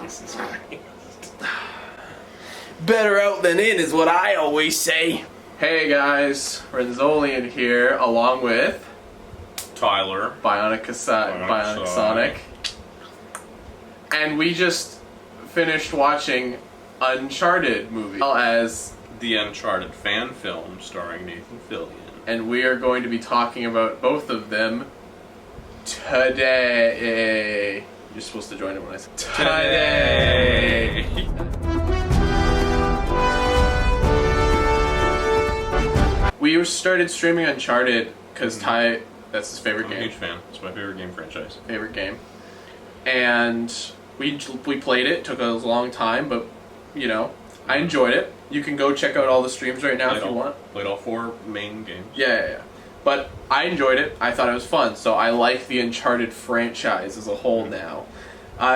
Jesus Christ. Better out than in is what I always say. Hey guys, Renzolian here, along with Tyler, Bionic Sonic. And we just finished watching Uncharted movie, as well as the Uncharted fan film starring Nathan Fillion. And we are going to be talking about both of them today. You're supposed to join it when I say today. We started streaming Uncharted because Ty, that's his favorite game. I'm a huge fan. It's my favorite game franchise. Favorite game. And we played it. Took a long time, but you know, I enjoyed it. You can go check out all the streams right now if you want. Played all 4 main games. Yeah. But I enjoyed it. I thought it was fun. So I like the Uncharted franchise as a whole now.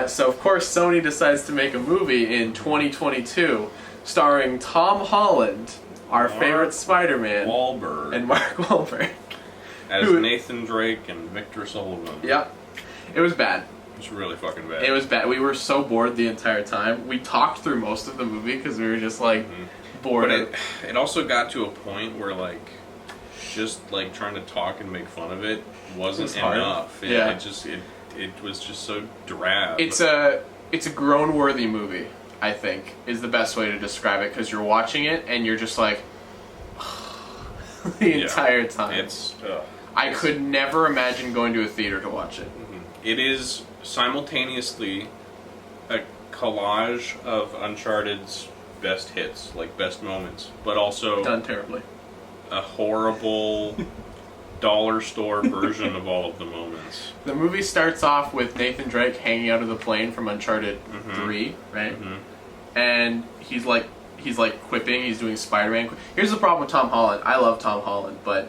So of course Sony decides to make a movie in 2022 starring Tom Holland, our favorite Spider-Man, Wahlberg, and Mark Wahlberg as Nathan Drake and Victor Sullivan. Yep. It was bad. It's really fucking bad. It was bad. We were so bored the entire time. We talked through most of the movie because we were just like bored. But it also got to a point where like just like trying to talk and make fun of it wasn't enough. It was just so drab. It's a groan-worthy movie, I think, is the best way to describe it, because you're watching it and you're just like the entire time. I could never imagine going to a theater to watch it. It is simultaneously a collage of Uncharted's best hits, like best moments, but also done terribly. A horrible dollar store version of all of the moments. The movie starts off with Nathan Drake hanging out of the plane from Uncharted 3, right? And he's like quipping, he's doing Spider-Man. Here's the problem with Tom Holland. I love Tom Holland, but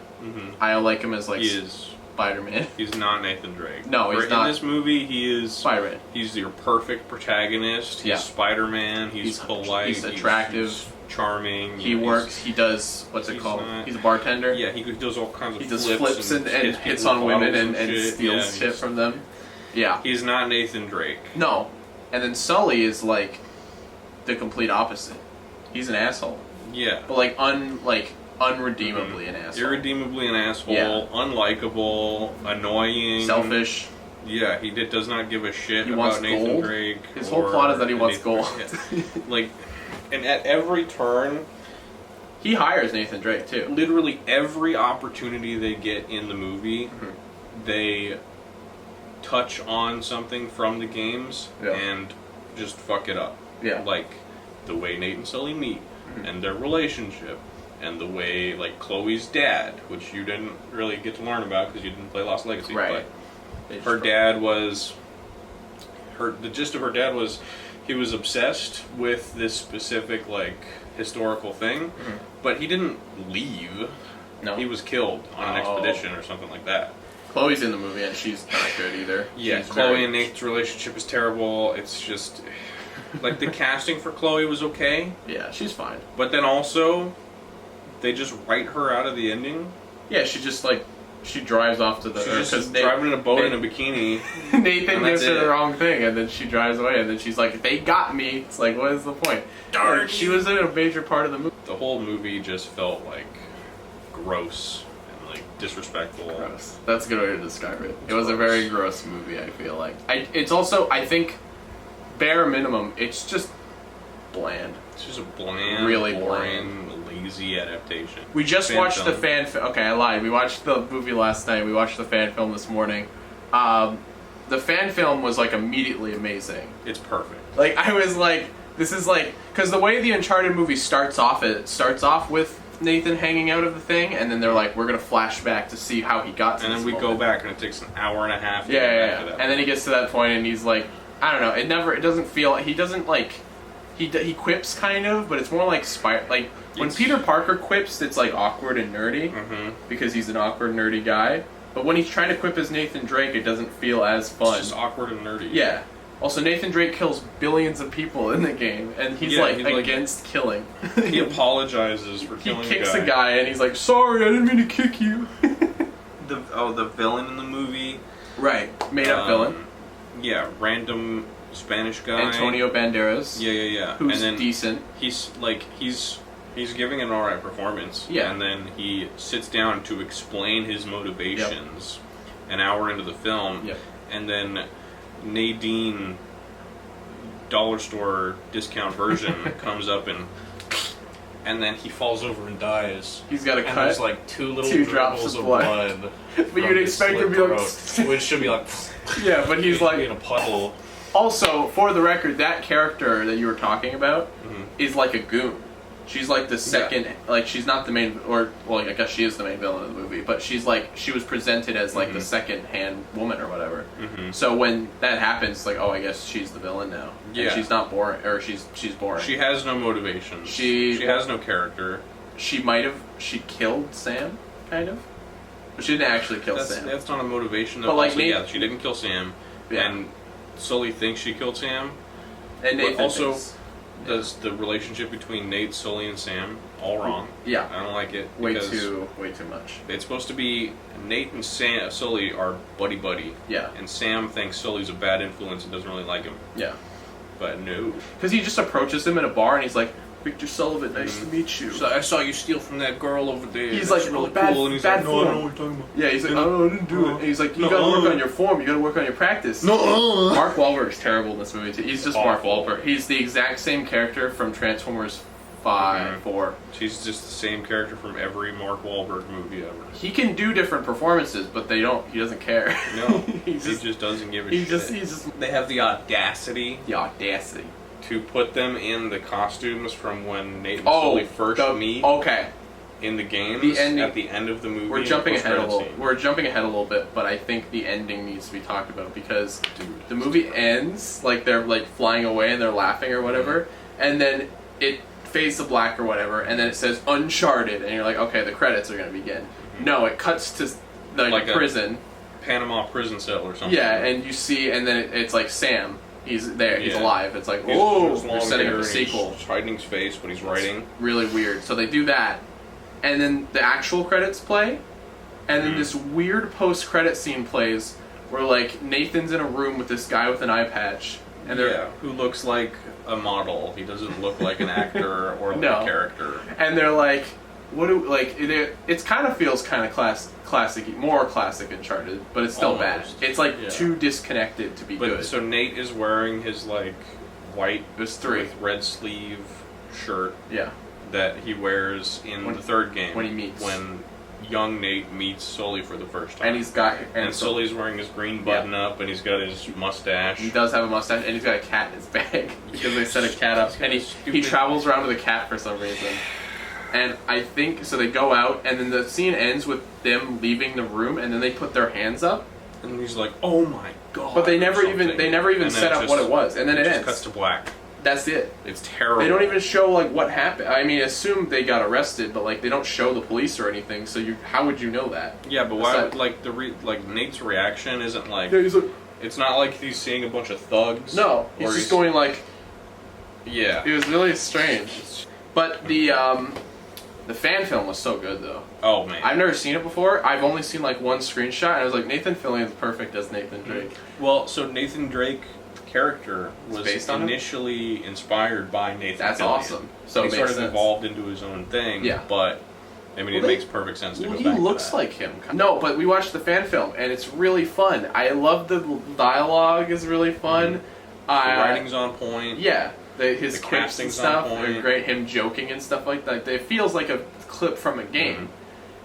I like him as like Spider-Man. He's not Nathan Drake. No, he's not. In this movie, he is Spider-Man. He's your perfect protagonist. He's Spider-Man. He's polite. He's attractive. He's charming. He works. He does. What's it called? He's a bartender. Yeah, he does all kinds of. He does flips and hits on women and steals shit from them. Yeah. He's not Nathan Drake. No, and then Sully is like the complete opposite. He's an asshole. Yeah. But like unredeemably an asshole. Irredeemably an asshole, unlikable, annoying, selfish. Yeah, he does not give a shit about Nathan Drake. His whole plot is that he wants gold. Like, and at every turn, he hires Nathan Drake too. Literally every opportunity they get in the movie, they touch on something from the games and just fuck it up. Yeah. Like the way Nate and Sully meet and their relationship. And the way, like, Chloe's dad, which you didn't really get to learn about because you didn't play Lost Legacy, right. But her dad was... The gist of her dad was he was obsessed with this specific, like, historical thing, but he didn't leave. No. He was killed on an expedition or something like that. Chloe's in the movie, and she's not good either. Yeah, Chloe and Nate's relationship is terrible. It's just... Like, the casting for Chloe was okay. Yeah, she's fine. But then also... They just write her out of the ending. Yeah, she just she drives off to the. She's just driving in a boat in a bikini. Nathan gives her the wrong thing, and then she drives away, and then she's like, "They got me." It's like, what is the point? Darn, she was in a major part of the movie. The whole movie just felt like gross and like disrespectful. Gross. That's a good way to describe it. It was a very gross movie. I feel like it's also, I think, bare minimum, it's just bland. It's just a bland, really boring, lazy adaptation. We just watched the fan film. Okay, I lied. We watched the movie last night. We watched the fan film this morning. The fan film was like immediately amazing. It's perfect. Like, I was like, this is like, because the way the Uncharted movie starts off, it starts off with Nathan hanging out of the thing, and then they're like, we're gonna flash back to see how he got to and this then we moment. go back, and it takes an hour and a half to get back to that and then he gets to that point, and he's like, I don't know, it doesn't feel, he doesn't like, he quips kind of, but it's more like when Peter Parker quips, it's like awkward and nerdy because he's an awkward, nerdy guy. But when he's trying to quip as Nathan Drake, it doesn't feel as fun. It's just awkward and nerdy. Yeah. Also, Nathan Drake kills billions of people in the game, and he's against killing. He apologizes for killing a guy. He kicks a guy, and he's like, "Sorry, I didn't mean to kick you." The villain in the movie, right? Made up villain. random Spanish guy. Antonio Banderas. Yeah. Who's and then decent. He's giving an alright performance. Yeah. And then he sits down to explain his motivations an hour into the film. Yep. And then Nadine dollar store discount version comes up and then he falls over and dies. He's got a cut. And there's like two drops dribbles of of blood. But you'd expect him to be like... which should be like... Yeah, but he's like... in a puddle. Also, for the record, that character that you were talking about is like a goon. She's like the second, like she's not the main, or well, I guess she is the main villain of the movie, but she's like, she was presented as like the second hand woman or whatever. So when that happens, it's like, oh, I guess she's the villain now. Yeah. And she's not boring, or she's boring. She has no motivation. She has no character. She killed Sam, kind of. But she didn't actually kill Sam. That's not a motivation though. But like, also, she didn't kill Sam. Yeah. And Sully thinks she killed Sam. And Nathan but also, thinks, does the relationship between Nate, Sully, and Sam all wrong? Yeah. I don't like it. Way too much. It's supposed to be Nate and Sully are buddy. Yeah. And Sam thinks Sully's a bad influence and doesn't really like him. Yeah. But no. Because he just approaches him in a bar and he's like, Victor Sullivan, nice to meet you. So I saw you steal from that girl over there. He's That's like, really bad, cool. And he's bad like, form. no, I don't know what you're talking about. Yeah, he's like, oh, I didn't do it. And he's like, you gotta work on your form, you gotta work on your practice. No. Mark Wahlberg's terrible in this movie too. He's just Mark Awful. Wahlberg. He's the exact same character from Transformers 4. She's just the same character from every Mark Wahlberg movie ever. He can do different performances, but he doesn't care. No, he just doesn't give a he's shit. He's just They have the audacity the audacity to put them in the costumes from when Nate and Sully first meet. Okay. In the games, the ending, at the end of the movie. We're jumping ahead a little. We're jumping ahead a little bit, but I think the ending needs to be talked about because the movie ends like they're like flying away and they're laughing or whatever, and then it fades to black or whatever, and then it says Uncharted, and you're like, okay, the credits are gonna begin. No, it cuts to like prison, Panama prison cell or something. Yeah, and you see, and then it's like Sam. He's there. He's alive. It's like, whoa, they're setting up a sequel. He's hiding his face, but he's writing. It's really weird. So they do that, and then the actual credits play, and then this weird post-credit scene plays where like Nathan's in a room with this guy with an eye patch, and who looks like a model. He doesn't look like an actor or like a character. And they're like, it kind of feels kind of classic, more classic Uncharted, but it's still bad. It's like too disconnected to be good. So Nate is wearing his like white with red sleeve shirt. Yeah. That he wears in the third game when young Nate meets Sully for the first time. And Sully's wearing his green button up, and he's got his mustache. He does have a mustache, and he's got a cat in his bag because they set a cat up, and he travels around with a cat for some reason. And I think so. They go out, and then the scene ends with them leaving the room, and then they put their hands up, and he's like, "Oh my god!" But they never even set up what it was, and then it ends. Cuts to black. That's it. It's terrible. They don't even show like what happened. I mean, assume they got arrested, but like they don't show the police or anything. So how would you know that? Yeah, but why? Like Nate's reaction isn't like. Yeah, he's like. It's not like he's seeing a bunch of thugs. No, he's just going like. Yeah. It was really strange. But the fan film was so good though. Oh man. I've never seen it before. I've only seen like one screenshot, and I was like, Nathan Fillion's perfect as Nathan Drake. Well, so Nathan Drake character was initially inspired by Nathan. That's Fillion. awesome. So he sort of evolved into his own thing. Yeah. But I mean, it makes perfect sense to go back to that. He looks like him. No, but we watched the fan film, and it's really fun. I love the dialogue is really fun. The writing's on point. Yeah. His quips and stuff are great. Him joking and stuff like that. It feels like a clip from a game.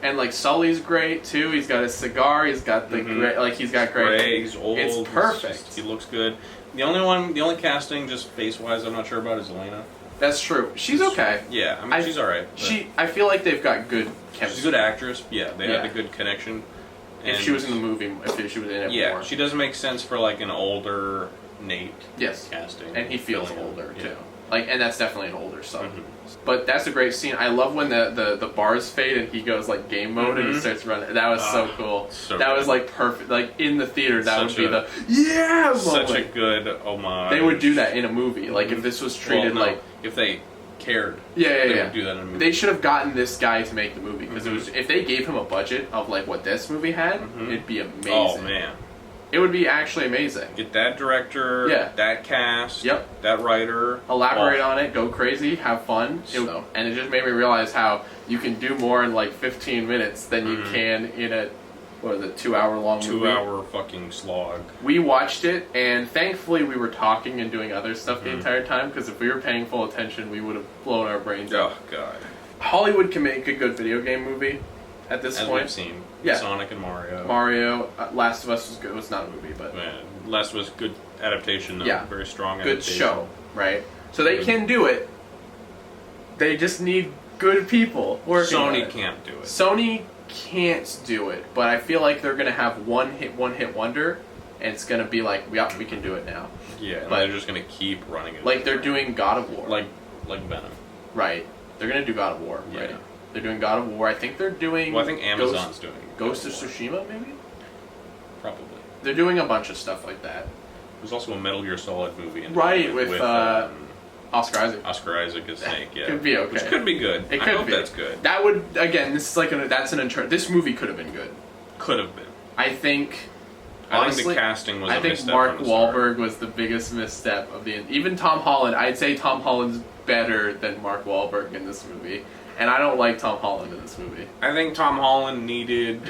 And like Sully's great too. He's got his cigar. He's got the great. He's got great. He's old. It's perfect. He looks good. The only casting, just face wise, I'm not sure about is Elena. That's true. She's okay. Yeah, I mean she's alright. I feel like they've got good chemistry. She's a good actress. Yeah, they had a good connection. If she was in the movie, if she was in it more. She doesn't make sense for like an older Nate. Yes. Casting. And he feels older too. Like, and that's definitely an older son. But that's a great scene. I love when the bars fade and he goes like game mode and he starts running. That was so cool. That was like perfect. Like in the theater, that would be the moment. Such a good homage. They would do that in a movie. Like if this was treated like if they cared. They would do that in a movie. They should have gotten this guy to make the movie because it was if they gave him a budget of like what this movie had, it'd be amazing. Oh man. It would be actually amazing. Get that director, Yeah. that cast, Yep. that writer. Elaborate on it, go crazy, have fun. And it just made me realize how you can do more in like 15 minutes than you can in a, what is it, 2-hour-long movie. 2-hour fucking slog. We watched it, and thankfully we were talking and doing other stuff the entire time, because if we were paying full attention, we would have blown our brains out. Oh, God. Hollywood can make a good video game movie at this As point. we've seen. Yeah. Sonic and Mario. Mario, Last of Us was good. It was not a movie, but Last was good adaptation. Yeah. Very strong good adaptation. show, right? So they can do it. They just need good people working on Sony it. can't do it. Sony can't do it, but I feel like they're gonna have one hit wonder, and it's gonna be like, yeah, we can do it now. Yeah, and But- they're just gonna keep running it. Like they're doing God of War, like Venom. right? They're gonna do God of War, Yeah. right? They're doing God of War. I think they're doing. Well, I think Amazon's doing Ghost of Tsushima, maybe. Probably. They're doing a bunch of stuff like that. There's also a Metal Gear Solid movie. Right, with Oscar Isaac. Oscar Isaac as Snake. Yeah, Could be okay. Which could be good. It I could hope be. that's good. That would, again, this is like that's an Uncharted. This movie could have been good. Could have been. I think. I Honestly, think the casting was. I a think misstep Mark on the start. Wahlberg was the biggest misstep of the. Even Tom Holland, I'd say Tom Holland's better than Mark Wahlberg in this movie, and I don't like Tom Holland in this movie. I think Tom Holland needed.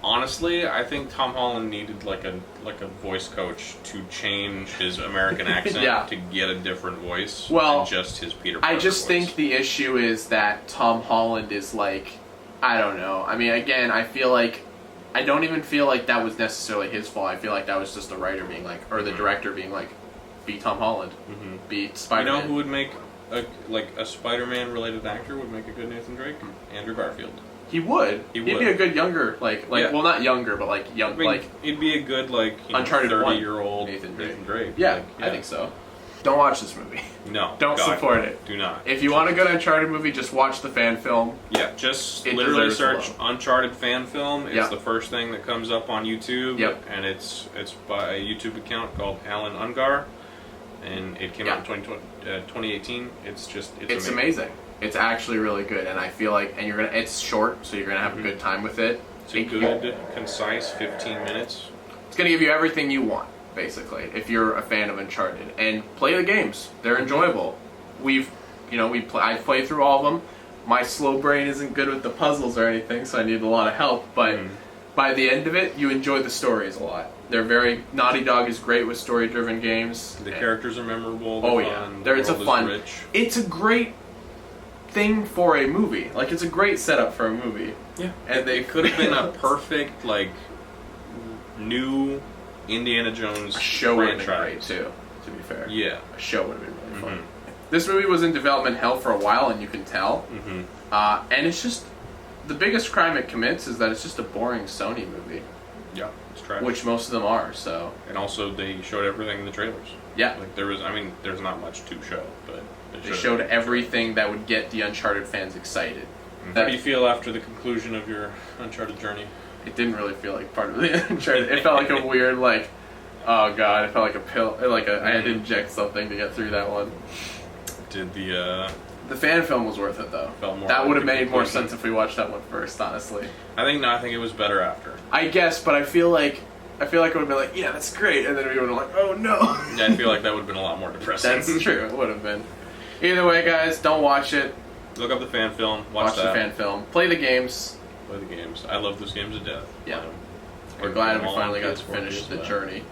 Honestly, I think Tom Holland needed like a voice coach to change his American accent Yeah. to get a different voice Well, than just his Peter Parker I just voice. think the issue is that Tom Holland is like, I don't know. I mean, again, I feel like I don't even feel like that was necessarily his fault. I feel like that was just the writer being like, or the director being like, be Tom Holland, be You Spider-Man. know who would make a Spider-Man related actor would make a good Nathan Drake? Andrew Garfield. He would. He He'd would. be a good younger, like Yeah. well, not younger, but like young, I mean, like he'd be a good Uncharted 1 30-year-old Nathan Drake. Drake. Yeah, Like, I think so. Don't watch this movie. No, Don't God, support it. Do not. If you want a good Uncharted movie, just watch the fan film. Yeah, just It literally deserves search love. Uncharted fan film. It's Yeah. the first thing that comes up on YouTube. Yep. And it's by a YouTube account called Alan Ungar, and it came out in 2018. It's amazing. It's actually really good, and I feel like, and it's short, so you're gonna have a good time with it. It's a good, concise 15 minutes. It's gonna give you everything you want, basically, if you're a fan of Uncharted. And play the games; they're enjoyable. I've played through all of them. My slow brain isn't good with the puzzles or anything, so I need a lot of help. But by the end of it, you enjoy the stories a lot. They're very Naughty Dog is great with story-driven games. The characters are memorable. Oh they're yeah, fun, it's a the world fun. is rich. It's a great thing for a movie. Like it's a great setup for a movie. Yeah, And they it could have been a perfect new Indiana Jones A show would have been franchise. great too. To be fair, Yeah. a show would have been really fun. This movie was in development hell for a while, and you can tell. And it's just the biggest crime it commits is that it's just a boring Sony movie, Yeah, it's trash. which most of them are. So And also, they showed everything in the trailers. yeah, Like there's not much to show, but they showed everything that would get the Uncharted fans excited. How do you feel after the conclusion of your Uncharted journey? It didn't really feel like part of the Uncharted. It felt like a weird, like, oh god, it felt like a pill, I had to inject something to get through that one. Did the The fan film was worth it though. Felt more That like would have the made more conclusion. sense if we watched that one first, honestly. I think it was better after. I guess, but I feel like it would have been like, yeah, that's great, and then we would have like, oh no. Yeah, I feel like that would have been a lot more depressing. That's true. It would have been. Either way, guys, don't watch it. Look up the fan film. Watch that. the fan film. Play the games. Play the games. I love those games to death. Yeah. Play 'em. We're glad Them we all on finally got to PS4, finish the PS5. journey.